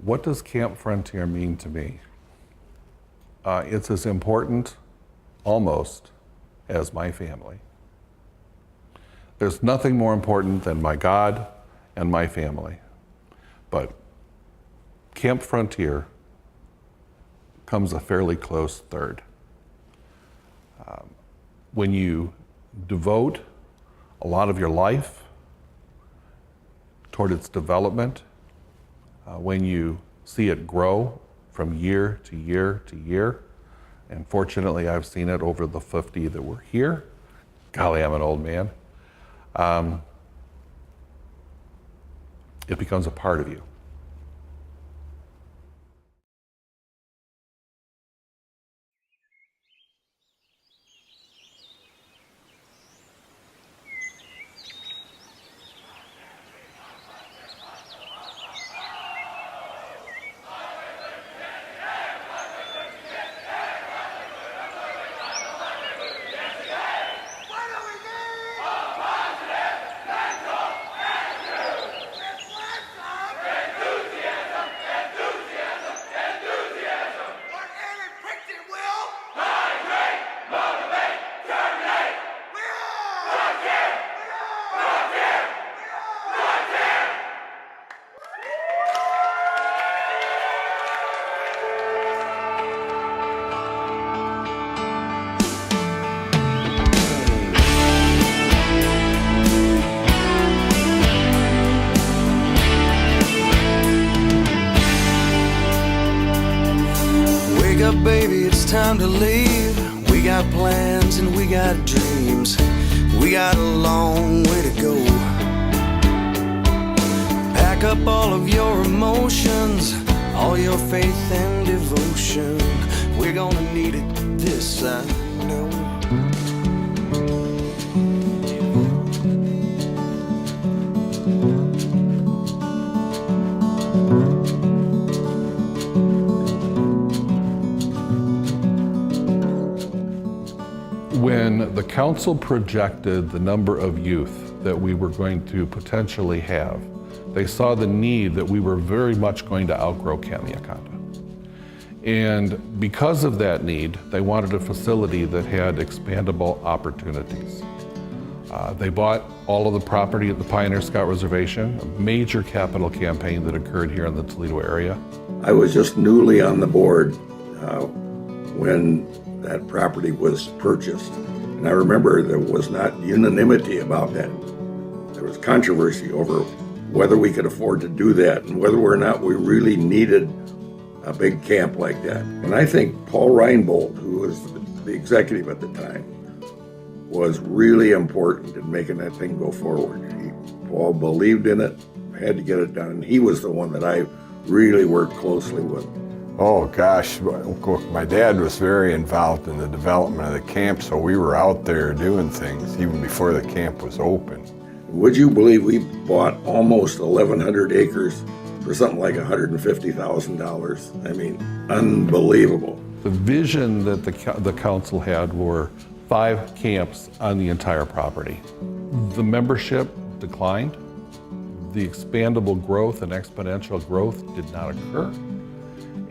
What does Camp Frontier mean to me? It's as important, almost, as my family. There's nothing more important than my God and my family. But Camp Frontier comes a fairly close third. When you devote a lot of your life toward its development, when you see it grow from year to year to year, and fortunately I've seen it over the 50 that were here. Golly, I'm an old man. It becomes a part of you. Baby, it's time to leave. We got plans and we got dreams. We got a long way to go. Pack up all of your emotions, all your faith and devotion. We're gonna need it, this I know. When the council projected the number of youth that we were going to potentially have, they saw the need that we were very much going to outgrow Kamiakanda. And because of that need, they wanted a facility that had expandable opportunities. They bought all of the property at the Pioneer Scout Reservation, a major capital campaign that occurred here in the Toledo area. I was just newly on the board when that property was purchased. And I remember there was not unanimity about that. There was controversy over whether we could afford to do that and whether or not we really needed a big camp like that. And I think Paul Reinbold, who was the executive at the time, was really important in making that thing go forward. Paul believed in it, had to get it done, and he was the one that I really worked closely with. Oh gosh, my dad was very involved in the development of the camp, so we were out there doing things even before the camp was open. Would you believe we bought almost 1,100 acres for something like $150,000? I mean, unbelievable. The vision that the council had were 5 camps on the entire property. The membership declined. The expandable growth and exponential growth did not occur.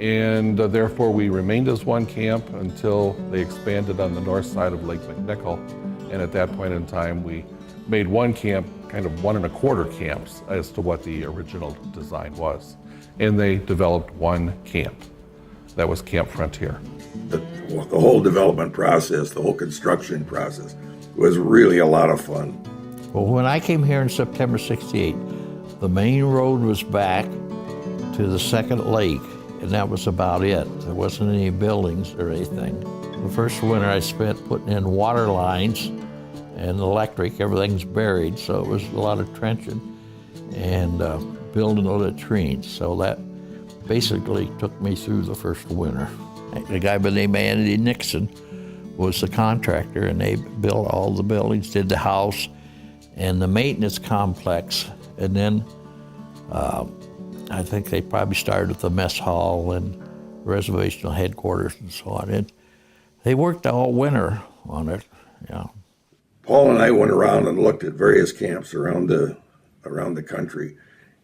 And therefore we remained as one camp until they expanded on the north side of Lake McNichol. And at that point in time, we made one camp, kind of 1 1/4 camps as to what the original design was. And they developed one camp. That was Camp Frontier. The whole development process, the whole construction process was really a lot of fun. Well, when I came here in September '68, the main road was back to the second lake, and that was about it. There wasn't any buildings or anything. The first winter I spent putting in water lines and electric. Everything's buried, so it was a lot of trenching and building the latrines. So that basically took me through the first winter. A guy by the name of Andy Nixon was the contractor, and they built all the buildings, did the house and the maintenance complex, and then I think they probably started with the mess hall and reservational headquarters and so on. And they worked all winter on it. Yeah. Paul and I went around and looked at various camps around the country,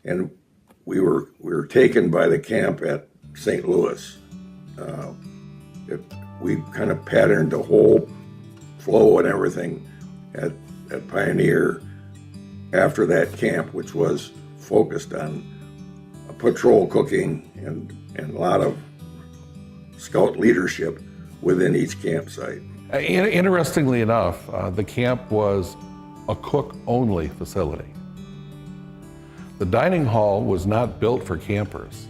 and we were taken by the camp at St. Louis. We kind of patterned the whole flow and everything at Pioneer after that camp, which was focused on patrol cooking and a lot of scout leadership within each campsite. Interestingly enough, the camp was a cook-only facility. The dining hall was not built for campers.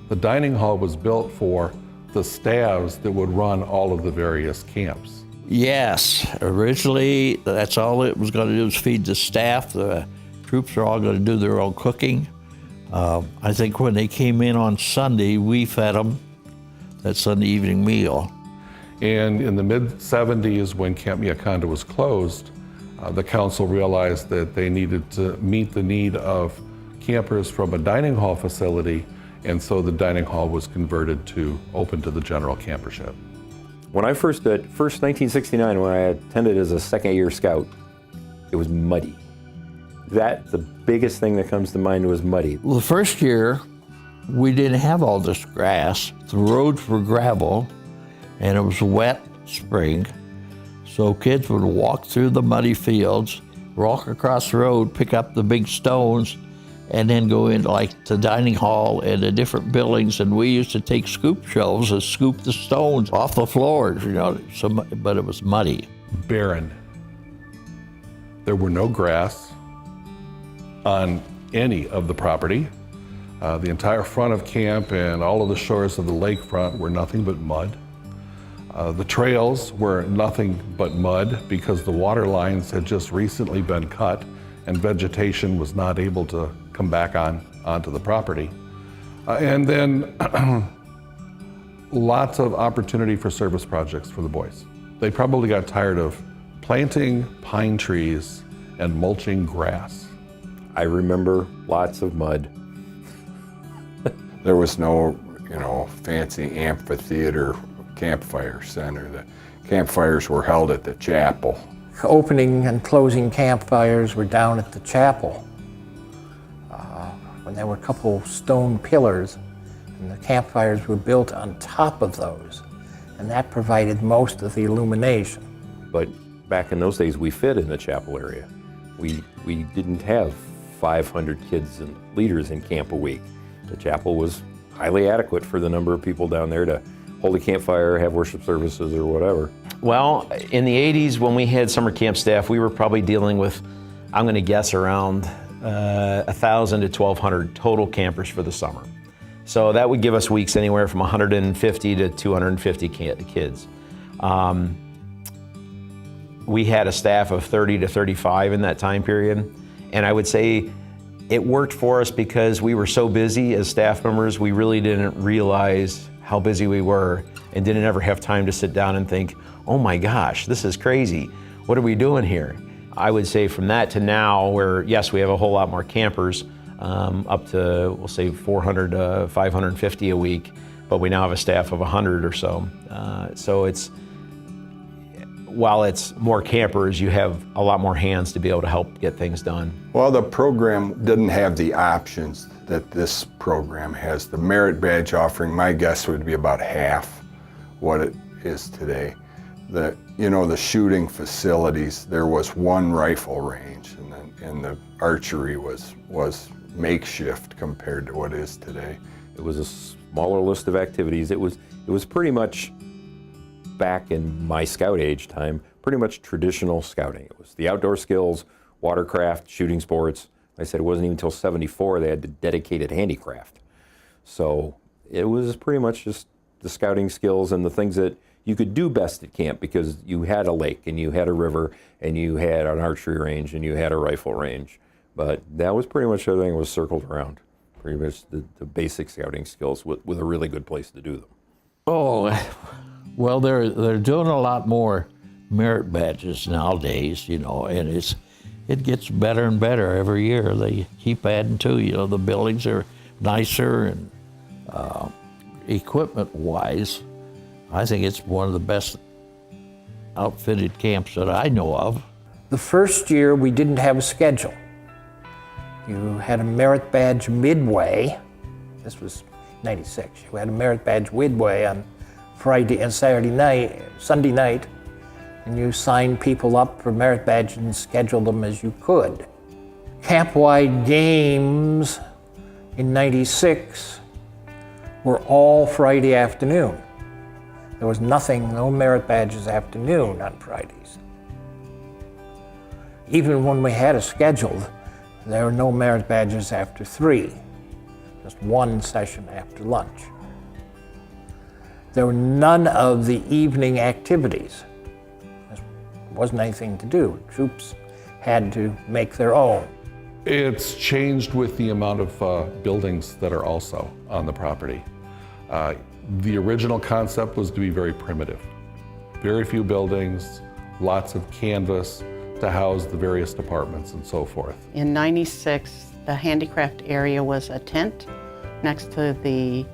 The dining hall was built for the staffs that would run all of the various camps. Yes, originally that's all it was going to do was feed the staff. The troops are all going to do their own cooking. I think when they came in on Sunday, we fed them that Sunday evening meal. And in the mid-70s, when Camp Miaconda was closed, the council realized that they needed to meet the need of campers from a dining hall facility, and so the dining hall was converted to open to the general campership. When I first 1969, when I attended as a second-year scout, it was muddy. The biggest thing that comes to mind was muddy. Well, the first year, we didn't have all this grass. The roads were gravel, and it was a wet spring. So kids would walk through the muddy fields, walk across the road, pick up the big stones, and then go into like the dining hall and the different buildings. And we used to take scoop shovels and scoop the stones off the floors, you know, but it was muddy. Barren. There were no grass on any of the property. The entire front of camp and all of the shores of the lakefront were nothing but mud. The trails were nothing but mud because the water lines had just recently been cut and vegetation was not able to come back onto the property. And then lots of opportunity for service projects for the boys. They probably got tired of planting pine trees and mulching grass. I remember lots of mud. There was no, fancy amphitheater campfire center. The campfires were held at the chapel. Opening and closing campfires were down at the chapel. When there were a couple stone pillars, and the campfires were built on top of those, and that provided most of the illumination. But back in those days, we fit in the chapel area. We didn't have 500 kids and leaders in camp a week. The chapel was highly adequate for the number of people down there to hold a campfire, have worship services, or whatever. Well, in the 80s, when we had summer camp staff, we were probably dealing with, I'm going to guess, around 1,000 to 1,200 total campers for the summer. So that would give us weeks anywhere from 150 to 250 kids. We had a staff of 30 to 35 in that time period. And I would say it worked for us because we were so busy as staff members, we really didn't realize how busy we were and didn't ever have time to sit down and think, oh my gosh, this is crazy. What are we doing here? I would say from that to now, where yes, we have a whole lot more campers, up to, we'll say 400 to 550 a week, but we now have a staff of 100 or so. So while it's more campers, you have a lot more hands to be able to help get things done. Well, the program didn't have the options that this program has. The merit badge offering, my guess would be about half what it is today. The shooting facilities, there was one rifle range, and the archery was makeshift compared to what it is today. It was a smaller list of activities. It was pretty much, back in my scout age time, pretty much traditional scouting. It was the outdoor skills, watercraft, shooting sports. Like I said, it wasn't even until '74 they had the dedicated handicraft. So it was pretty much just the scouting skills and the things that you could do best at camp because you had a lake and you had a river and you had an archery range and you had a rifle range. But that was pretty much everything that was circled around. Pretty much the basic scouting skills with a really good place to do them. Oh, well, they're doing a lot more merit badges nowadays, and it gets better and better every year. They keep adding to, the buildings are nicer and equipment-wise, I think it's one of the best outfitted camps that I know of. The first year, we didn't have a schedule. You had a merit badge midway. This was 96. You had a merit badge midway on Friday and Saturday night, Sunday night, and you signed people up for merit badge and scheduled them as you could. Camp-wide games in 96 were all Friday afternoon. There was nothing, no merit badges afternoon on Fridays. Even when we had it scheduled, there were no merit badges after 3, just one session after lunch. There were none of the evening activities. There wasn't anything to do. Troops had to make their own. It's changed with the amount of buildings that are also on the property. The original concept was to be very primitive. Very few buildings, lots of canvas to house the various departments and so forth. In 96, the handicraft area was a tent next to the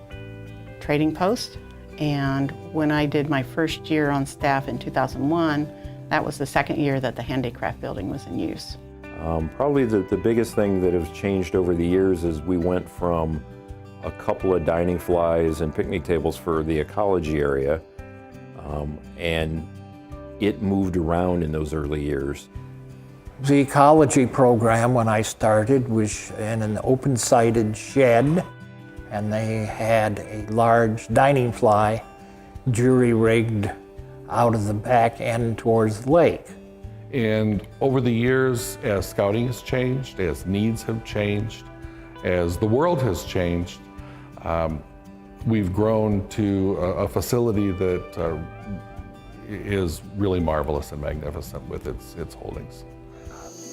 trading post. And when I did my first year on staff in 2001, that was the second year that the handicraft building was in use. Probably the biggest thing that has changed over the years is we went from a couple of dining flies and picnic tables for the ecology area, and it moved around in those early years. The ecology program, when I started, was in an open-sided shed, and they had a large dining fly jury-rigged out of the back end towards the lake. And over the years, as scouting has changed, as needs have changed, as the world has changed, we've grown to a facility that is really marvelous and magnificent with its holdings.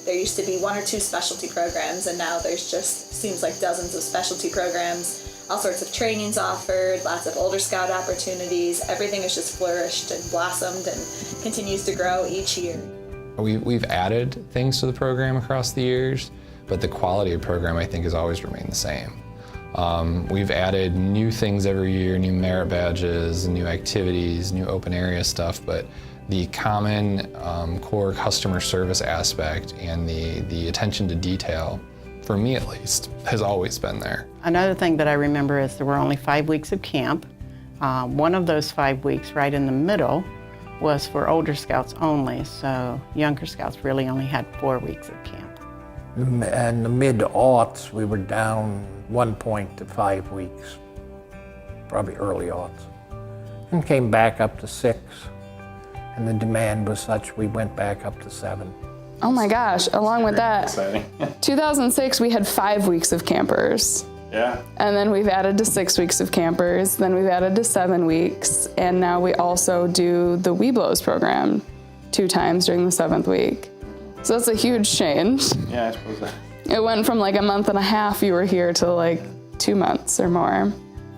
There used to be 1 or 2 specialty programs, and now there's just seems like dozens of specialty programs, all sorts of trainings offered, lots of older scout opportunities. Everything has just flourished and blossomed and continues to grow each year. We've added things to the program across the years, but the quality of the program, I think, has always remained the same. We've added new things every year, new merit badges, new activities, new open area stuff, but the common core customer service aspect and the attention to detail, for me at least, has always been there. Another thing that I remember is there were only 5 weeks of camp. One of those 5 weeks, right in the middle, was for older scouts only, so younger scouts really only had 4 weeks of camp. In the mid-aughts, we were down 1 point to 5 weeks, probably early aughts, and came back up to 6. And the demand was such we went back up to 7. Oh my gosh, along with that, 2006 we had 5 weeks of campers. Yeah. And then we've added to 6 weeks of campers, then we've added to 7 weeks, and now we also do the Weeblos program 2 times during the 7th week. So that's a huge change. Yeah, I suppose that. It went from like a month and a half you were here to like 2 months or more.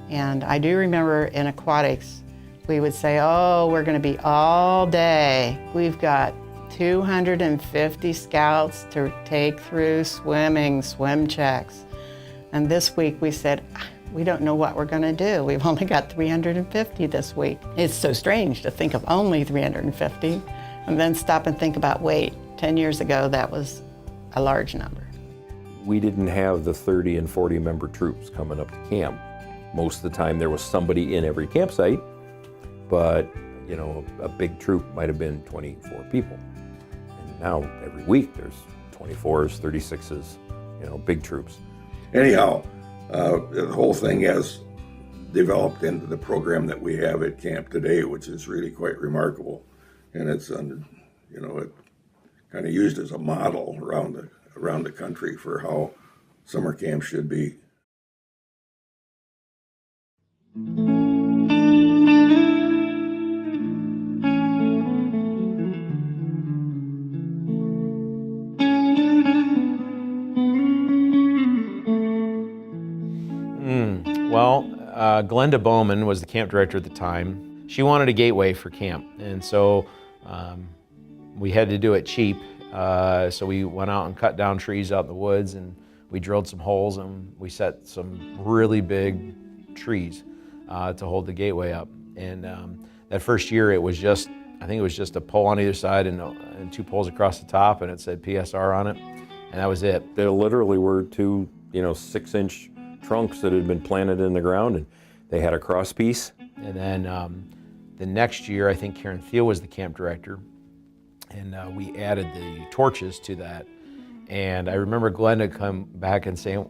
And I do remember in aquatics, we would say, oh, we're gonna be all day. We've got 250 scouts to take through swimming, swim checks. And this week we said, we don't know what we're gonna do. We've only got 350 this week. It's so strange to think of only 350 and then stop and think about, wait, 10 years ago, that was a large number. We didn't have the 30 and 40 member troops coming up to camp. Most of the time there was somebody in every campsite, but you know, a big troop might have been 24 people. And now every week there's 24s, 36s, you know, big troops. Anyhow, the whole thing has developed into the program that we have at camp today, which is really quite remarkable. And it's, you know, it kind of used as a model around the country for how summer camp should be. Well, Glenda Bowman was the camp director at the time. She wanted a gateway for camp, and so we had to do it cheap. So we went out and cut down trees out in the woods, and we drilled some holes, and we set some really big trees to hold the gateway up. And that first year, it was just, I think it was just a pole on either side and 2 poles across the top, and it said PSR on it. and that was it. There literally were two, 6-inch trunks that had been planted in the ground, and they had a cross piece. And then the next year, I think Karen Thiel was the camp director, and we added the torches to that. And I remember Glenda come back and saying,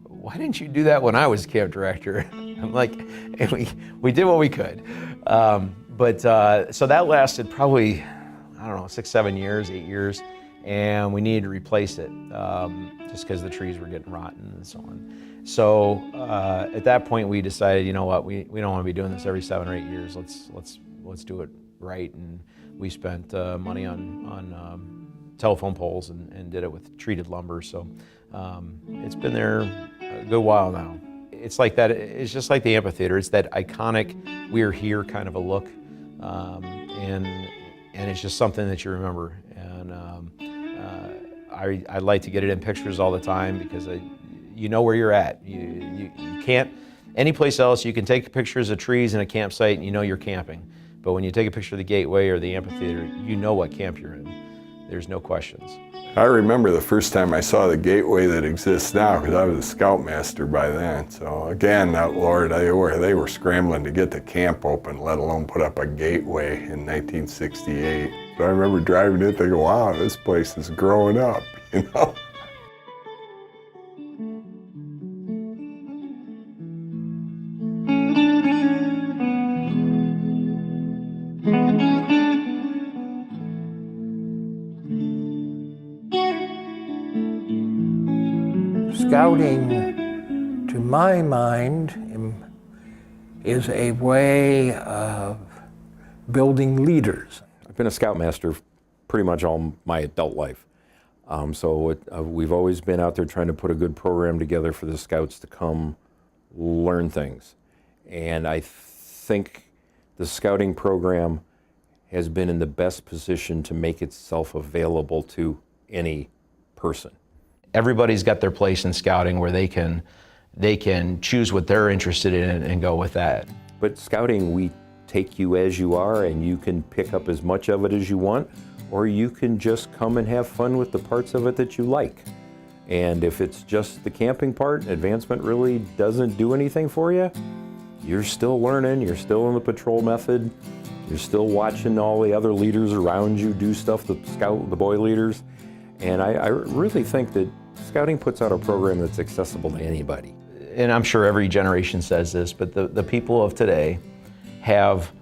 "Why didn't you do that when I was camp director?" I'm like, and we did what we could. So that lasted probably, 6, 7 years, 8 years, and we needed to replace it just because the trees were getting rotten and so on. So at that point, we decided, you know what, we don't want to be doing this every 7 or 8 years. Let's do it right, and we spent money on telephone poles and did it with treated lumber. So it's been there a good while now. It's like that. It's just like the amphitheater. It's that iconic "we're here" kind of a look, and it's just something that you remember. And I like to get it in pictures all the time because you know where you're at. You can't any place else. You can take pictures of trees in a campsite and you know you're camping, but when you take a picture of the gateway or the amphitheater, you know what camp you're in. There's no questions. I remember the first time I saw the gateway that exists now, because I was a scoutmaster by then. So again, Lord, they were scrambling to get the camp open, let alone put up a gateway in 1968. So I remember driving it thinking, wow, this place is growing up, Scouting, to my mind, is a way of building leaders. I've been a scoutmaster pretty much all my adult life. We've always been out there trying to put a good program together for the scouts to come learn things. And I think the scouting program has been in the best position to make itself available to any person. Everybody's got their place in scouting where they can choose what they're interested in and go with that. But scouting, we take you as you are, and you can pick up as much of it as you want, or you can just come and have fun with the parts of it that you like. And if it's just the camping part, advancement really doesn't do anything for you, you're still learning, you're still in the patrol method, you're still watching all the other leaders around you do stuff, the boy leaders. And I really think that scouting puts out a program that's accessible to anybody. And I'm sure every generation says this, but the people of today have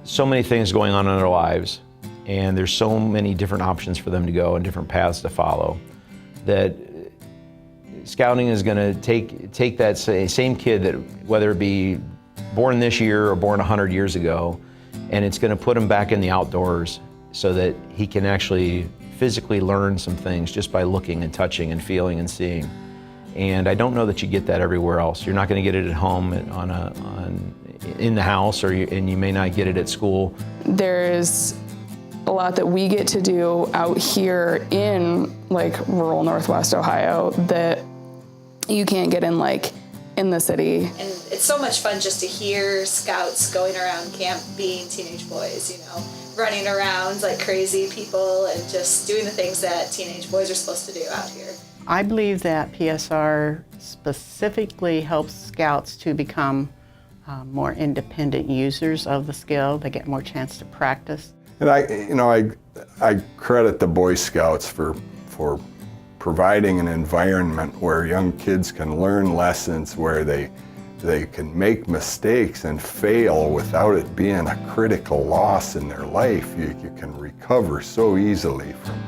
so many things going on in their lives, and there's so many different options for them to go and different paths to follow, that scouting is going to take that same kid, that whether it be born this year or born 100 years ago, and it's going to put him back in the outdoors so that he can actually physically learn some things just by looking and touching and feeling and seeing. And I don't know that you get that everywhere else. You're not going to get it at home in the house, and you may not get it at school. There's a lot that we get to do out here in rural Northwest Ohio that you can't get in the city. And it's so much fun just to hear scouts going around camp being teenage boys, running around like crazy people and just doing the things that teenage boys are supposed to do out here. I believe that PSR specifically helps scouts to become more independent users of the skill. They get more chance to practice. And I credit the Boy Scouts for providing an environment where young kids can learn lessons, where they can make mistakes and fail without it being a critical loss in their life. You can recover so easily from,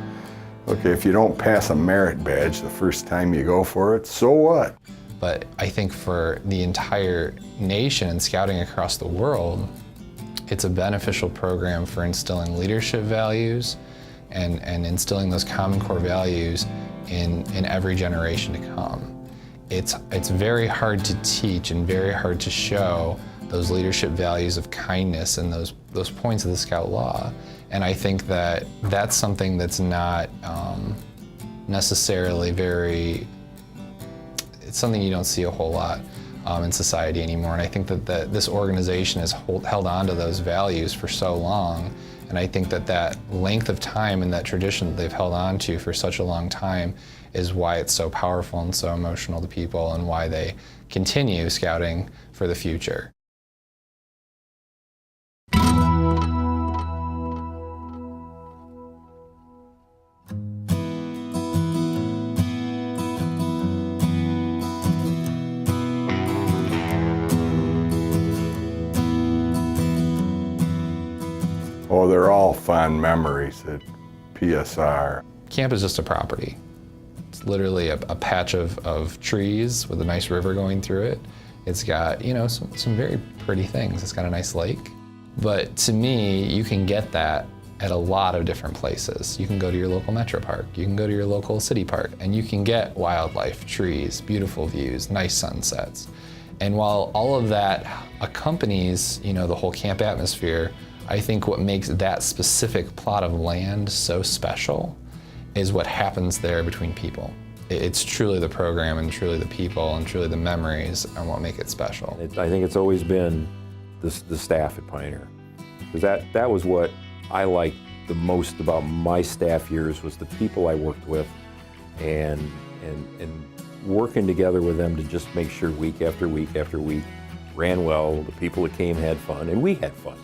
okay, if you don't pass a merit badge the first time you go for it, so what? But I think for the entire nation and scouting across the world, it's a beneficial program for instilling leadership values and instilling those common core values in every generation to come. It's very hard to teach and very hard to show those leadership values of kindness and those points of the Scout Law. And I think that that's something that's not necessarily it's something you don't see a whole lot in society anymore. And I think that this organization has held on to those values for so long. And I think that length of time and that tradition that they've held on to for such a long time is why it's so powerful and so emotional to people and why they continue scouting for the future. Oh, they're all fond memories at PSR. Camp is just a property. It's literally a patch of trees with a nice river going through it. It's got, you know, some very pretty things. It's got a nice lake. But to me, you can get that at a lot of different places. You can go to your local metro park, you can go to your local city park, and you can get wildlife, trees, beautiful views, nice sunsets. And while all of that accompanies, you know, the whole camp atmosphere, I think what makes that specific plot of land so special is what happens there between people. It's truly the program and truly the people and truly the memories and what make it special. I think it's always been the staff at Pioneer. Because that was what I liked the most about my staff years, was the people I worked with and working together with them to just make sure week after week after week ran well, the people that came had fun, and we had fun.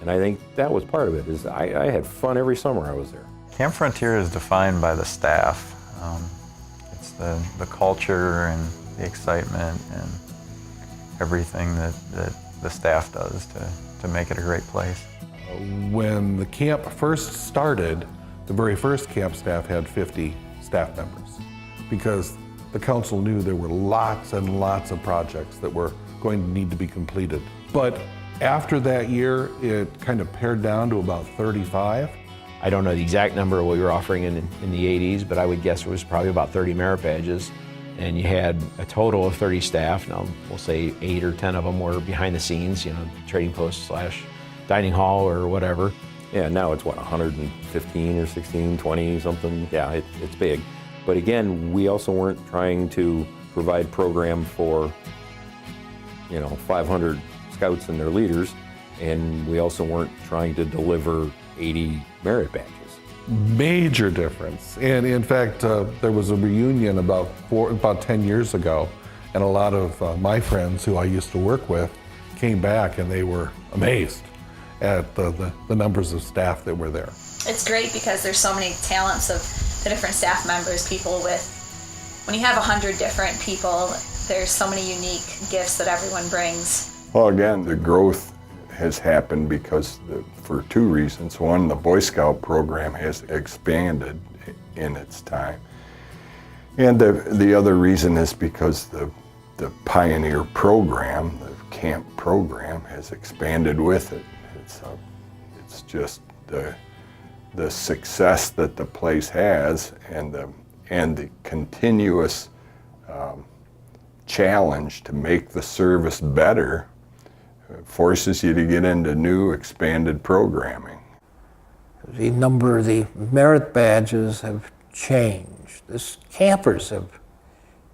And I think that was part of it, is I had fun every summer I was there. Camp Frontier is defined by the staff. It's the culture and the excitement and everything that the staff does to make it a great place. When the camp first started, the very first camp staff had 50 staff members, because the council knew there were lots and lots of projects that were going to need to be completed. But after that year, it kind of pared down to about 35. I don't know the exact number of what we were offering in the 80s, but I would guess it was probably about 30 merit badges. And you had a total of 30 staff. Now, we'll say 8 or 10 of them were behind the scenes, you know, trading post / dining hall or whatever. Yeah, now it's what, 115 or 16, 20 something? Yeah, it's big. But again, we also weren't trying to provide program for, you know, 500 scouts and their leaders, and we also weren't trying to deliver 80 merit badges. Major difference. And in fact, there was a reunion about 10 years ago, and a lot of my friends who I used to work with came back, and they were amazed at the numbers of staff that were there. It's great because there's so many talents of the different staff members, people with, when you have 100 different people, there's so many unique gifts that everyone brings. Well, again, the growth has happened because for two reasons. One, the Boy Scout program has expanded in its time. And the other reason is because the Pioneer program, the camp program, has expanded with it. It's just the success that the place has and the continuous challenge to make the service better forces you to get into new expanded programming. The number of the merit badges have changed. The campers have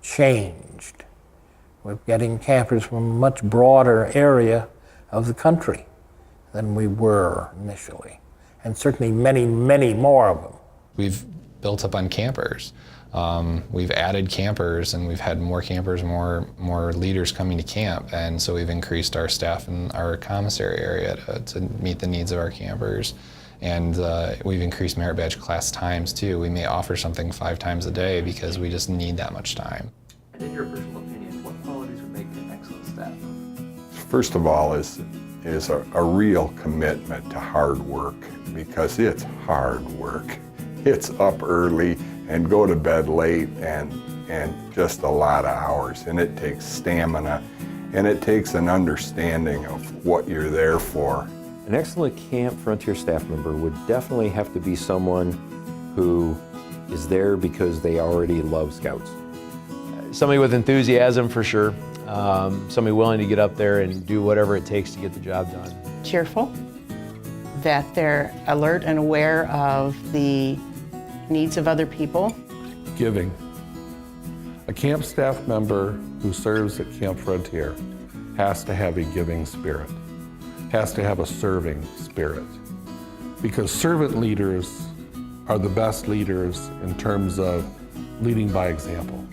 changed. We're getting campers from a much broader area of the country than we were initially, and certainly many, many more of them. We've built up on campers. We've added campers, and we've had more campers, more leaders coming to camp, and so we've increased our staff in our commissary area to meet the needs of our campers. And we've increased merit badge class times too. We may offer something 5 times a day because we just need that much time. And in your personal opinion, what qualities would make an excellent staff? First of all is a real commitment to hard work, because it's hard work. It's up early and go to bed late and just a lot of hours, and it takes stamina, and it takes an understanding of what you're there for. An excellent Camp Frontier staff member would definitely have to be someone who is there because they already love Scouts. Somebody with enthusiasm for sure. Somebody willing to get up there and do whatever it takes to get the job done. Cheerful, that they're alert and aware of the needs of other people. Giving. A camp staff member who serves at Camp Frontier has to have a giving spirit, has to have a serving spirit, because servant leaders are the best leaders in terms of leading by example.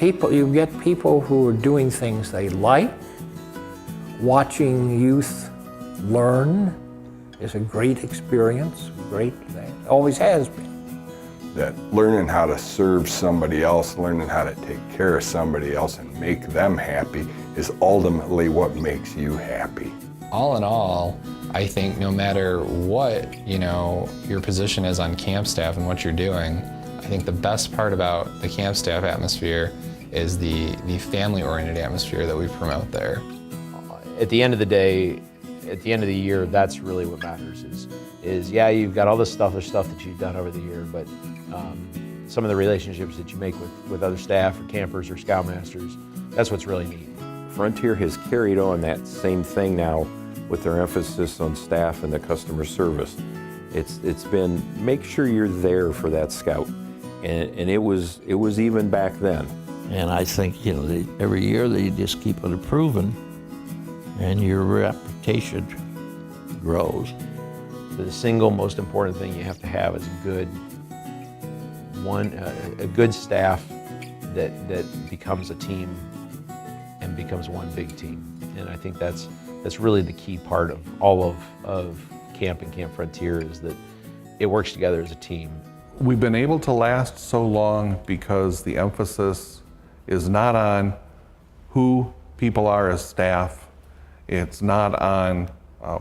You get people who are doing things they like. Watching youth learn is a great experience, great thing. Always has been. That learning how to serve somebody else, learning how to take care of somebody else and make them happy is ultimately what makes you happy. All in all, I think no matter what, your position is on camp staff and what you're doing, I think the best part about the camp staff atmosphere is the family-oriented atmosphere that we promote there. At the end of the day, at the end of the year, that's really what matters is yeah, you've got all this stuff, there's stuff that you've done over the year, but some of the relationships that you make with other staff or campers or scoutmasters, that's what's really neat. Frontier has carried on that same thing now with their emphasis on staff and the customer service. It's been make sure you're there for that scout, and it was even back then. And I think every year they just keep on improving, and your reputation grows. The single most important thing you have to have is a good staff that becomes a team and becomes one big team. And I think that's really the key part of all of Camp and Camp Frontier is that it works together as a team. We've been able to last so long because the emphasis is not on who people are as staff. It's not on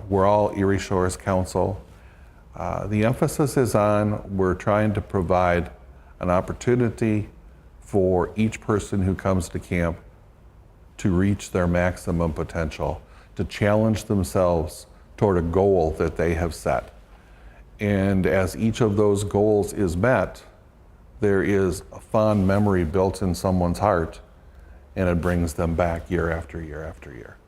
we're all Erie Shores Council. The emphasis is on we're trying to provide an opportunity for each person who comes to camp to reach their maximum potential, to challenge themselves toward a goal that they have set. And as each of those goals is met, there is a fond memory built in someone's heart, and it brings them back year after year after year.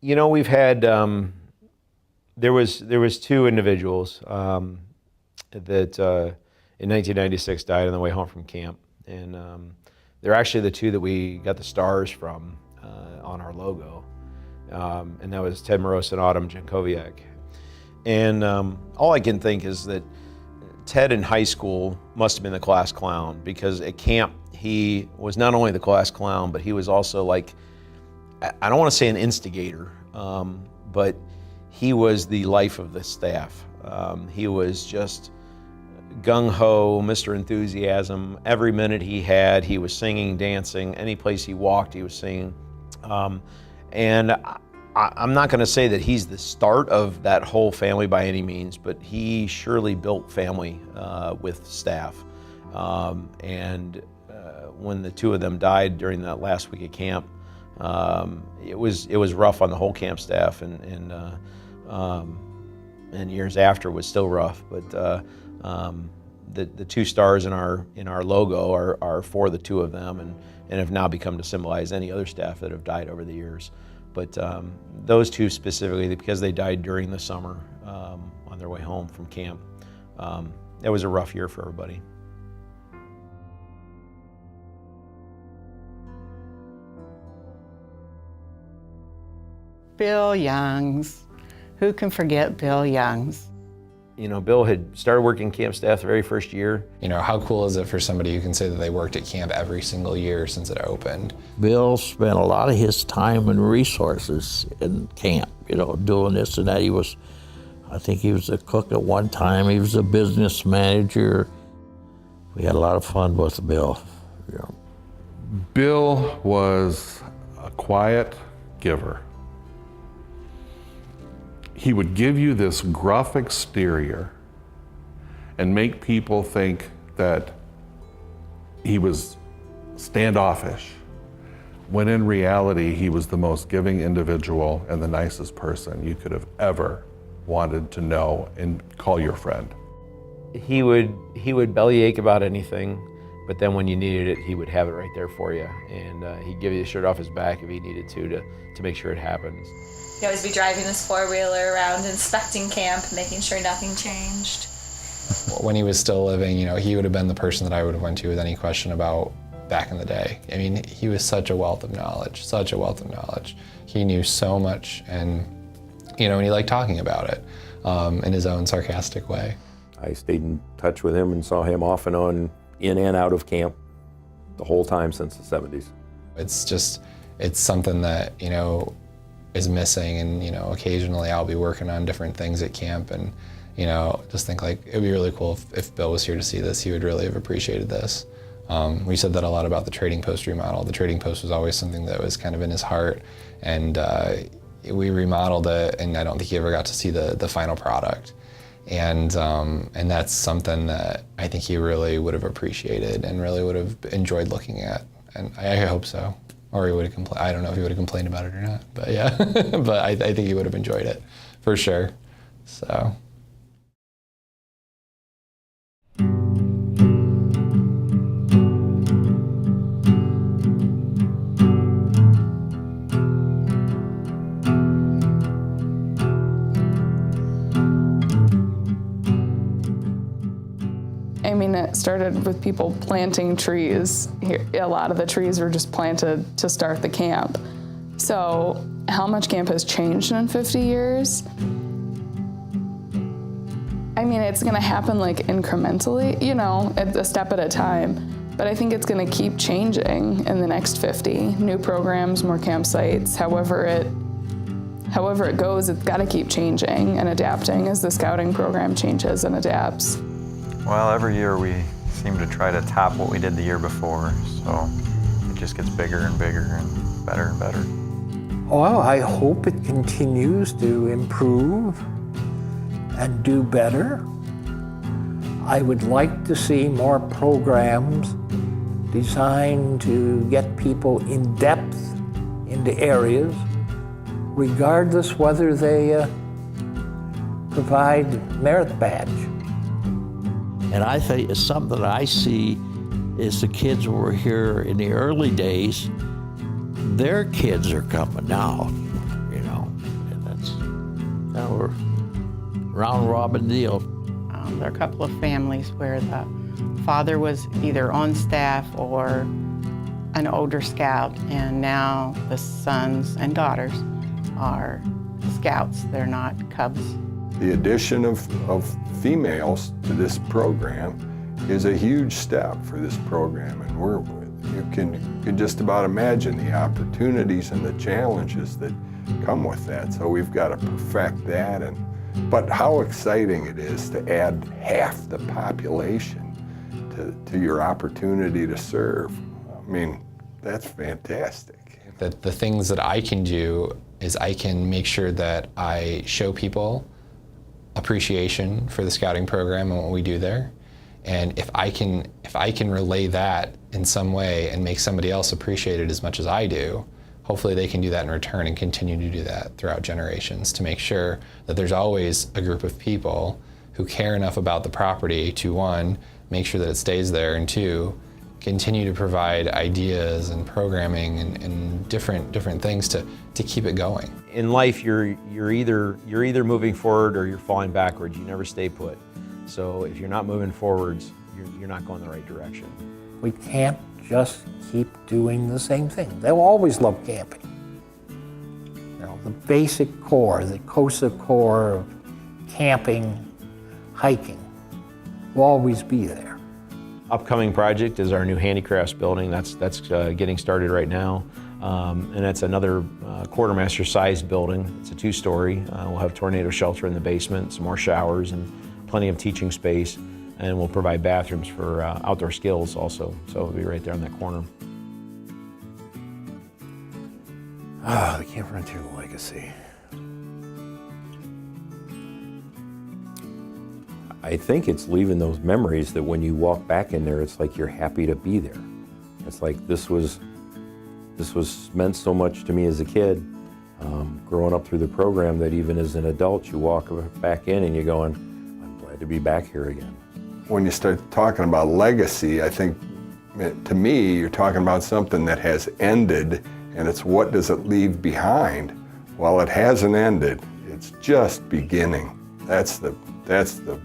We've had, there was two individuals that in 1996 died on the way home from camp. And they're actually the two that we got the stars from on our logo. And that was Ted Moroz and Autumn Jankowiak. And all I can think is that Ted in high school must have been the class clown, because at camp he was not only the class clown, but he was also like, I don't want to say an instigator, but he was the life of the staff. He was just gung-ho, Mr. Enthusiasm. Every minute he had, he was singing, dancing. Any place he walked, he was singing. And I'm not going to say that he's the start of that whole family by any means, but he surely built family with staff. And when the two of them died during that last week of camp, it was rough on the whole camp staff, and years after was still rough. But the two stars in our logo are for the two of them, and have now become to symbolize any other staff that have died over the years. But those two specifically, because they died during the summer on their way home from camp, that was a rough year for everybody. Bill Youngs. Who can forget Bill Youngs? Bill had started working camp staff the very first year. How cool is it for somebody who can say that they worked at camp every single year since it opened? Bill spent a lot of his time and resources in camp, doing this and that. I think he was a cook at one time. He was a business manager. We had a lot of fun with Bill. Bill was a quiet giver. He would give you this gruff exterior and make people think that he was standoffish, when in reality he was the most giving individual and the nicest person you could have ever wanted to know and call your friend. He would bellyache about anything, but then when you needed it, he would have it right there for you, and he'd give you the shirt off his back if he needed to make sure it happens. He'd always be driving this four-wheeler around, inspecting camp, making sure nothing changed. When he was still living, you know, he would have been the person that I would have went to with any question about back in the day. I mean, he was such a wealth of knowledge, such a wealth of knowledge. He knew so much, and, you know, and he liked talking about it in his own sarcastic way. I stayed in touch with him and saw him off and on, in and out of camp, the whole time since the 70s. It's something that, you know, is missing, and, you know, occasionally I'll be working on different things at camp, and, you know, just think like, it'd be really cool if Bill was here to see this. He would really have appreciated this. We said that a lot about the trading post remodel. The trading post was always something that was kind of in his heart, and we remodeled it, and I don't think he ever got to see the final product. And that's something that I think he really would have appreciated and really would have enjoyed looking at. And I hope so. Or he would have complained. I don't know if he would have complained about it or not, but yeah. But I think he would have enjoyed it, for sure. So. I mean, it started with people planting trees. Here, a lot of the trees were just planted to start the camp. So how much camp has changed in 50 years? I mean, it's gonna happen like incrementally, you know, a step at a time. But I think it's gonna keep changing in the next 50. New programs, more campsites, however it goes, it's gotta keep changing and adapting as the scouting program changes and adapts. Well, every year we seem to try to top what we did the year before, so it just gets bigger and bigger and better and better. Well, I hope it continues to improve and do better. I would like to see more programs designed to get people in depth into areas, regardless whether they provide merit badge. And I think it's something that I see is the kids who were here in the early days, their kids are coming now, you know, and that's kind of a round robin deal. There are a couple of families where the father was either on staff or an older scout, and now the sons and daughters are scouts. They're not Cubs. The addition of females to this program is a huge step for this program, and you can just about imagine the opportunities and the challenges that come with that. So we've got to perfect that, but how exciting it is to add half the population to your opportunity to serve. I mean, that's fantastic. The things that I can do is I can make sure that I show people appreciation for the scouting program and what we do there. And if I can relay that in some way and make somebody else appreciate it as much as I do, hopefully they can do that in return and continue to do that throughout generations to make sure that there's always a group of people who care enough about the property to, one, make sure that it stays there, and two, continue to provide ideas and programming and different things to keep it going. In life, you're either moving forward or you're falling backwards. You never stay put. So if you're not moving forwards, you're not going the right direction. We can't just keep doing the same thing. They'll always love camping. You know, the basic core, the COSA core of camping, hiking, will always be there. Upcoming project is our new handicrafts building. That's getting started right now. And that's another quartermaster-sized building. It's a 2-story. We'll have tornado shelter in the basement, some more showers, and plenty of teaching space. And we'll provide bathrooms for outdoor skills also. So it'll be right there on that corner. The Camp Frontier Legacy. I think it's leaving those memories that when you walk back in there, it's like you're happy to be there. It's like this was meant so much to me as a kid, growing up through the program, that even as an adult, you walk back in and you're going, I'm glad to be back here again. When you start talking about legacy, I think, to me, you're talking about something that has ended, and it's what does it leave behind? Well, it hasn't ended. It's just beginning. That's the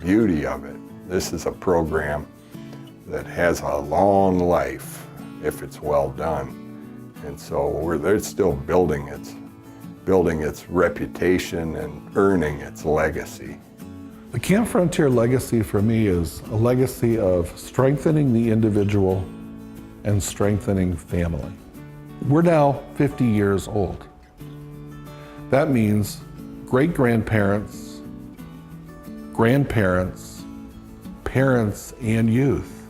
beauty of it. This is a program that has a long life if it's well done. And so they're still building its reputation and earning its legacy. The Camp Frontier legacy for me is a legacy of strengthening the individual and strengthening family. We're now 50 years old. That means great-grandparents, grandparents, parents, and youth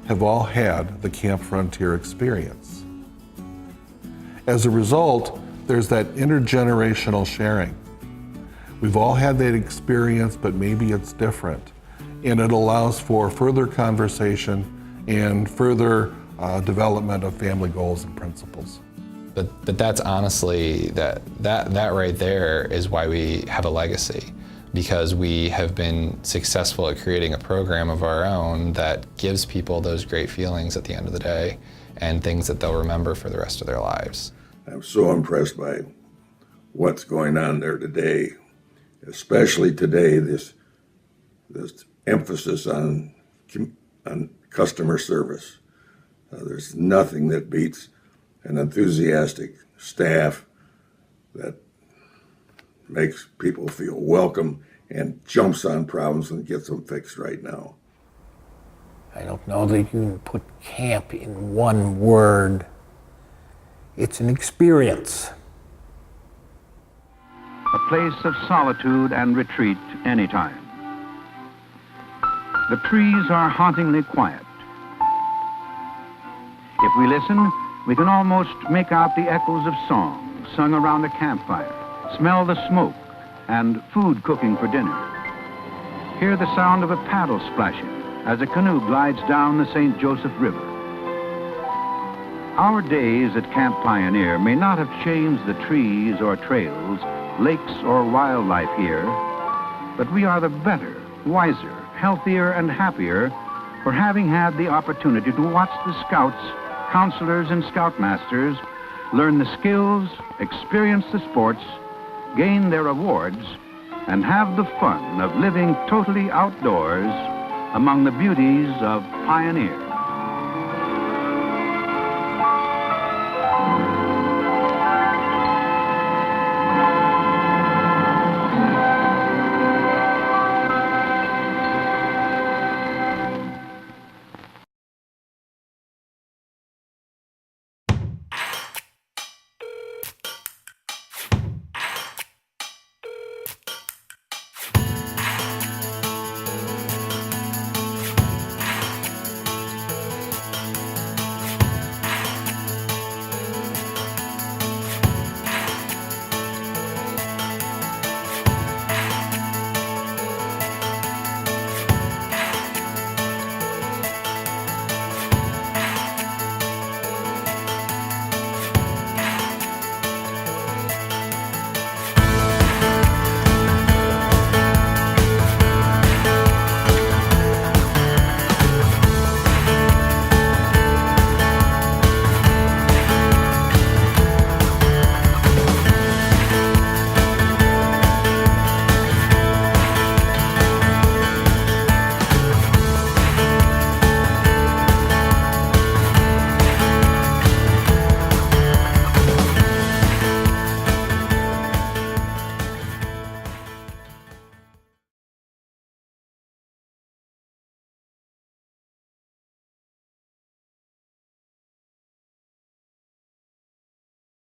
have all had the Camp Frontier experience. As a result, there's that intergenerational sharing. We've all had that experience, but maybe it's different. And it allows for further conversation and further development of family goals and principles. But that's honestly, that right there is why we have a legacy, because we have been successful at creating a program of our own that gives people those great feelings at the end of the day and things that they'll remember for the rest of their lives. I'm so impressed by what's going on there today, especially today, this emphasis on customer service. There's nothing that beats an enthusiastic staff that makes people feel welcome and jumps on problems and gets them fixed right now. I don't know that you can put camp in one word. It's an experience. A place of solitude and retreat anytime. The trees are hauntingly quiet. If we listen, we can almost make out the echoes of song sung around a campfire, smell the smoke and food cooking for dinner. Hear the sound of a paddle splashing as a canoe glides down the St. Joseph River. Our days at Camp Pioneer may not have changed the trees or trails, lakes or wildlife here, but we are the better, wiser, healthier, and happier for having had the opportunity to watch the scouts, counselors, and scoutmasters learn the skills, experience the sports, gain their awards, and have the fun of living totally outdoors among the beauties of Pioneer.